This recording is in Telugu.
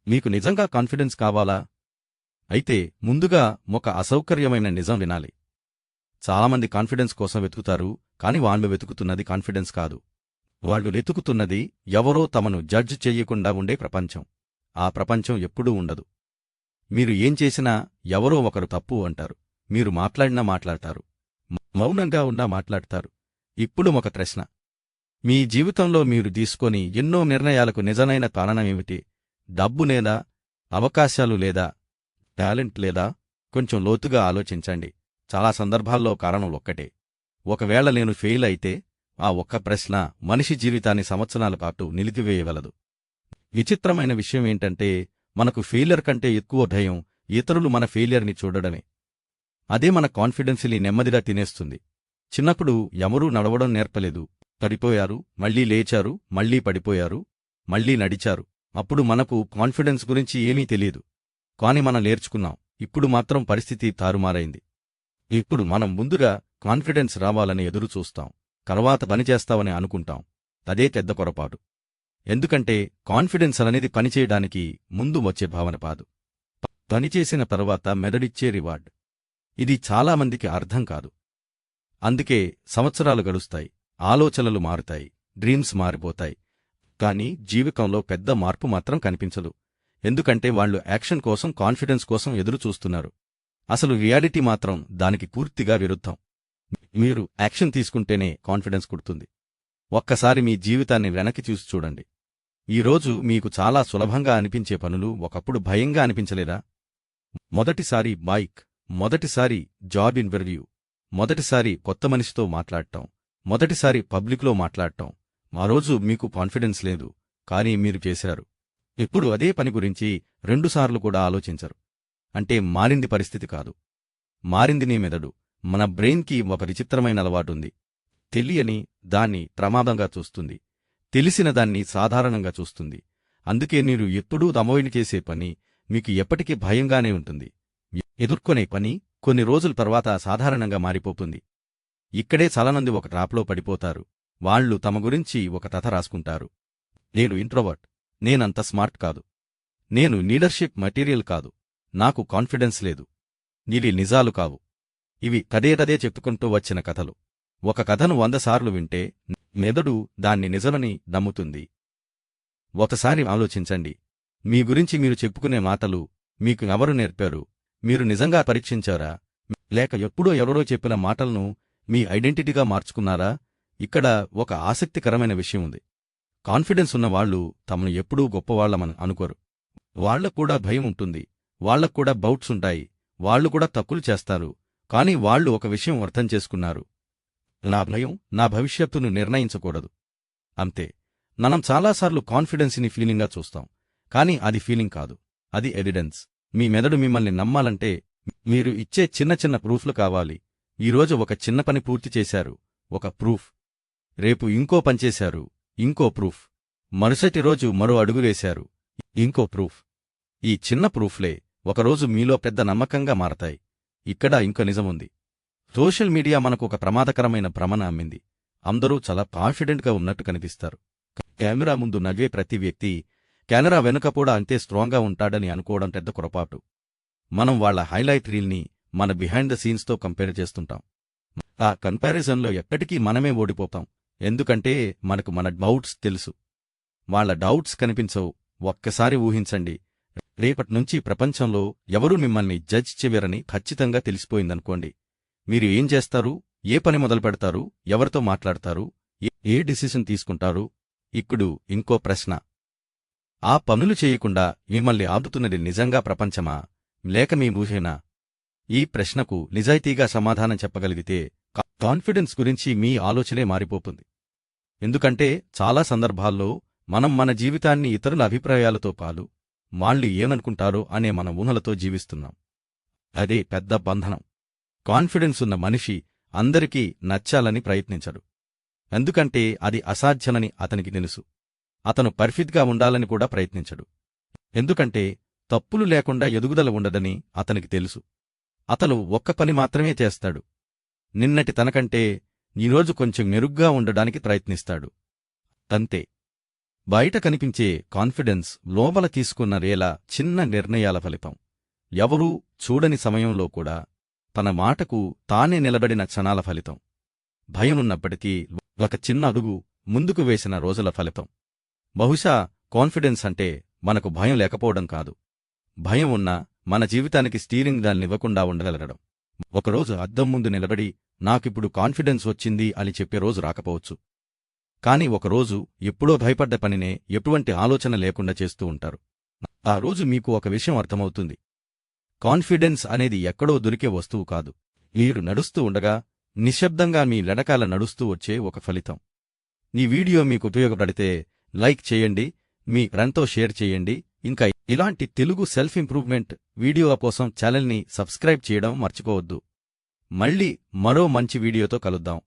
మీకు నిజంగా కాన్ఫిడెన్స్ కావాలా? అయితే ముందుగా ఒక అసౌకర్యమైన నిజం వినాలి. చాలామంది కాన్ఫిడెన్స్ కోసం వెతుకుతారు, కాని వాళ్ళు వెతుకుతున్నది కాన్ఫిడెన్స్ కాదు. వాళ్ళు వెతుకుతున్నది ఎవరో తమను జడ్జ్ చెయ్యకుండా ఉండే ప్రపంచం. ఆ ప్రపంచం ఎప్పుడూ ఉండదు. మీరు ఏం చేసినా ఎవరో ఒకరు తప్పు అంటారు. మీరు మాట్లాడినా మాట్లాడతారు, మౌనంగా ఉన్నా మాట్లాడతారు. ఇప్పుడు ఒక ప్రశ్న. మీ జీవితంలో మీరు తీసుకొని ఎన్నో నిర్ణయాలకు నిజమైన కారణమేమిటి? డబ్బు లేదా? అవకాశాలు లేదా? టాలెంట్ లేదా? కొంచెం లోతుగా ఆలోచించండి. చాలా సందర్భాల్లో కారణం ఒక్కటే. ఒకవేళ నేను ఫెయిల్ అయితే ఆ ఒక్క ప్రశ్న మనిషి జీవితాన్ని సంవత్సరాల పాటు నిలిపివేయగలదు. విచిత్రమైన విషయమేంటంటే మనకు ఫెయిలియర్ కంటే ఎక్కువ భయం ఇతరులు మన ఫెయిలియర్ని చూడడమే. అదే మన కాన్ఫిడెన్స్ని నెమ్మదిగా తినేస్తుంది. చిన్నప్పుడు ఎవరూ నడవడం నేర్పలేదు. పడిపోయారు, మళ్లీ లేచారు, మళ్లీ పడిపోయారు, మళ్లీ నడిచారు. అప్పుడు మనకు కాన్ఫిడెన్స్ గురించి ఏమీ తెలియదు. కాని మనం నేర్చుకున్నాం. ఇప్పుడు మాత్రం పరిస్థితి తారుమారైంది. ఇప్పుడు మనం ముందుగా కాన్ఫిడెన్స్ రావాలని ఎదురుచూస్తాం, తర్వాత పనిచేస్తామని అనుకుంటాం. అదే పెద్ద పొరపాటు. ఎందుకంటే కాన్ఫిడెన్స్ అనేది పనిచేయడానికి ముందు వచ్చే భావన కాదు, పనిచేసిన తర్వాత మెదడిచ్చే రివార్డ్. ఇది చాలామందికి అర్థం కాదు. అందుకే సంవత్సరాలు గడుస్తాయి, ఆలోచనలు మారుతాయి, డ్రీమ్స్ మారిపోతాయి. కాని జీవితంలో పెద్ద మార్పు మాత్రం కనిపించదు. ఎందుకంటే వాళ్లు యాక్షన్ కోసం, కాన్ఫిడెన్స్ కోసం ఎదురుచూస్తున్నారు. అసలు రియాలిటీ మాత్రం దానికి పూర్తిగా విరుద్ధం. మీరు యాక్షన్ తీసుకుంటేనే కాన్ఫిడెన్స్ కుడుతుంది. ఒక్కసారి మీ జీవితాన్ని వెనక్కి చూసి చూడండి. ఈరోజు మీకు చాలా సులభంగా అనిపించే పనులు ఒకప్పుడు భయంగా అనిపించలేదా? మొదటిసారి బైక్, మొదటిసారి జాబ్ ఇంటర్వ్యూ, మొదటిసారి కొత్త మనిషితో మాట్లాడటం, మొదటిసారి పబ్లిక్లో మాట్లాడటం. ఆ రోజు మీకు కాన్ఫిడెన్స్ లేదు, కానీ మీరు చేశారు. ఇప్పుడు అదే పని గురించి 2 సార్లు కూడా ఆలోచించరు. అంటే మారింది పరిస్థితి కాదు, మారింది నీ మెదడు. మన బ్రెయిన్కి ఒక విచిత్రమైన అలవాటుంది. తెలియని దాన్ని ప్రమాదంగా చూస్తుంది, తెలిసిన దాన్ని సాధారణంగా చూస్తుంది. అందుకే మీరు ఎప్పుడూ అవాయిడ్ చేసే పని మీకు ఎప్పటికీ భయంగానే ఉంటుంది. ఎదుర్కొనే పని కొన్ని రోజుల తర్వాత సాధారణంగా మారిపోతుంది. ఇక్కడే చాలామంది ఒక ట్రాప్లో పడిపోతారు. వాళ్లు తమ గురించి ఒక కథ రాసుకుంటారు. నేను ఇంట్రోవర్ట్, నేనంత స్మార్ట్ కాదు, నేను లీడర్షిప్ మెటీరియల్ కాదు, నాకు కాన్ఫిడెన్స్ లేదు. ఇవి నిజాలు కావు. ఇవి కదే చెప్పుకుంటూ వచ్చిన కథలు. ఒక కథను 100 సార్లు వింటే మెదడు దాన్ని నిజమని నమ్ముతుంది. ఒకసారి ఆలోచించండి. మీ గురించి మీరు చెప్పుకునే మాటలు మీకు ఎవరు నేర్పారు? మీరు నిజంగా పరీక్షించారా? లేక ఎప్పుడో ఎవరో చెప్పిన మాటలను మీ ఐడెంటిటీగా మార్చుకున్నారా? ఇక్కడ ఒక ఆసక్తికరమైన విషయం ఉంది. కాన్ఫిడెన్స్ ఉన్నవాళ్లు తమను ఎప్పుడూ గొప్పవాళ్లమని అనుకోరు. వాళ్లక్కూడా భయం ఉంటుంది, వాళ్లక్కూడా డౌట్స్ ఉంటాయి, వాళ్లు కూడా తప్పులు చేస్తారు. కాని వాళ్లు ఒక విషయం అర్థం చేసుకున్నారు. నా భయం నా భవిష్యత్తును నిర్ణయించకూడదు. అంతే. మనం చాలాసార్లు కాన్ఫిడెన్స్ని ఫీలింగ్గా చూస్తాం, కాని అది ఫీలింగ్ కాదు, అది ఎవిడెన్స్. మీ మెదడు మిమ్మల్ని నమ్మాలంటే మీరు ఇచ్చే చిన్న చిన్న ప్రూఫ్లు కావాలి. ఈరోజు ఒక చిన్న పని పూర్తి చేశారు, ఒక ప్రూఫ్. రేపు ఇంకో పనిచేశారు, ఇంకో ప్రూఫ్. మరుసటి రోజు మరో అడుగు వేశారు, ఇంకో ప్రూఫ్. ఈ చిన్న ప్రూఫ్లే ఒకరోజు మీలో పెద్ద నమ్మకంగా మారతాయి. ఇక్కడ ఇంకో నిజముంది. సోషల్ మీడియా మనకు ఒక ప్రమాదకరమైన భ్రమణ అమ్మింది. అందరూ చాలా కాన్ఫిడెంట్గా ఉన్నట్టు కనిపిస్తారు. కెమెరా ముందు నవ్వే ప్రతి వ్యక్తి కెమెరా వెనుక కూడా అంతే స్ట్రాంగ్గా ఉంటాడని అనుకోవడం పెద్ద పొరపాటు. మనం వాళ్ల హైలైట్ రీల్ని మన బిహైండ్ ద సీన్స్తో కంపేర్ చేస్తుంటాం. ఆ కంపారిజన్లో ఎప్పటికీ మనమే ఓడిపోతాం. ఎందుకంటే మనకు మన డౌట్స్ తెలుసు, వాళ్ల డౌట్స్ కనిపించవు. ఒక్కసారి ఊహించండి, రేపట్నుంచి ప్రపంచంలో ఎవరూ మిమ్మల్ని జడ్జ్ చెయ్యరని ఖచ్చితంగా తెలిసిపోయిందనుకోండి. మీరు ఏం చేస్తారు? ఏ పని మొదలుపెడతారు? ఎవరితో మాట్లాడతారు? ఏ డిసిషన్ తీసుకుంటారు? ఇప్పుడు ఇంకో ప్రశ్న. ఆ పనులు చేయకుండా మిమ్మల్ని ఆపుతున్నది నిజంగా ప్రపంచమా, లేక మీ ఊహేనా? ఈ ప్రశ్నకు నిజాయితీగా సమాధానం చెప్పగలిగితే కాన్ఫిడెన్స్ గురించి మీ ఆలోచనే మారిపోతుంది. ఎందుకంటే చాలా సందర్భాల్లో మనం మన జీవితాన్ని ఇతరుల అభిప్రాయాలతో పాలు, వాళ్లు ఏమనుకుంటారో అనే మన ఊహలతో జీవిస్తున్నాం. అదే పెద్ద బంధనం. కాన్ఫిడెన్స్ ఉన్న మనిషి అందరికీ నచ్చాలని ప్రయత్నించడు. ఎందుకంటే అది అసాధ్యమని అతనికి తెలుసు. అతను పర్ఫెక్ట్గా ఉండాలని కూడా ప్రయత్నించడు. ఎందుకంటే తప్పులు లేకుండా ఎదుగుదల ఉండదని అతనికి తెలుసు. అతను ఒక్క పని మాత్రమే చేస్తాడు. నిన్నటి తనకంటే ఈరోజు కొంచెం మెరుగ్గా ఉండడానికి ప్రయత్నిస్తాడు. అంతే. బయట కనిపించే కాన్ఫిడెన్స్ లోపల తీసుకున్న చిన్న నిర్ణయాల ఫలితం. ఎవరూ చూడని సమయంలో కూడా తన మాటకు తానే నిలబడిన క్షణాల ఫలితం. భయమున్నప్పటికీ ఒక చిన్న అడుగు ముందుకు వేసిన రోజుల ఫలితం. బహుశా కాన్ఫిడెన్స్ అంటే మనకు భయం లేకపోవడం కాదు. భయం ఉన్నా మన జీవితానికి స్టీరింగ్ దాన్నివ్వకుండా ఉండగలగడం. ఒకరోజు అద్దం ముందు నిలబడి నాకిప్పుడు కాన్ఫిడెన్స్ వచ్చింది అని చెప్పే రోజు రాకపోవచ్చు. కాని ఒకరోజు ఎప్పుడో భయపడ్డ పనినే ఎటువంటి ఆలోచన లేకుండా చేస్తూ ఉంటారు. ఆ రోజు మీకు ఒక విషయం అర్థమవుతుంది. కాన్ఫిడెన్స్ అనేది ఎక్కడో దొరికే వస్తువు కాదు. మీరు నడుస్తూ ఉండగా నిశ్శబ్దంగా మీ వెనకాల నడుస్తూ వచ్చే ఒక ఫలితం. ఈ వీడియో మీకు ఉపయోగపడితే లైక్ చేయండి, మీ ఫ్రెండ్తో షేర్ చేయండి. ఇంకా ఇలాంటి తెలుగు సెల్ఫ్ ఇంప్రూవ్మెంట్ వీడియోల కోసం ఛానల్ని సబ్స్క్రైబ్ చేయడం మర్చిపోవద్దు. మళ్ళీ మరో మంచి వీడియోతో కలుద్దాం.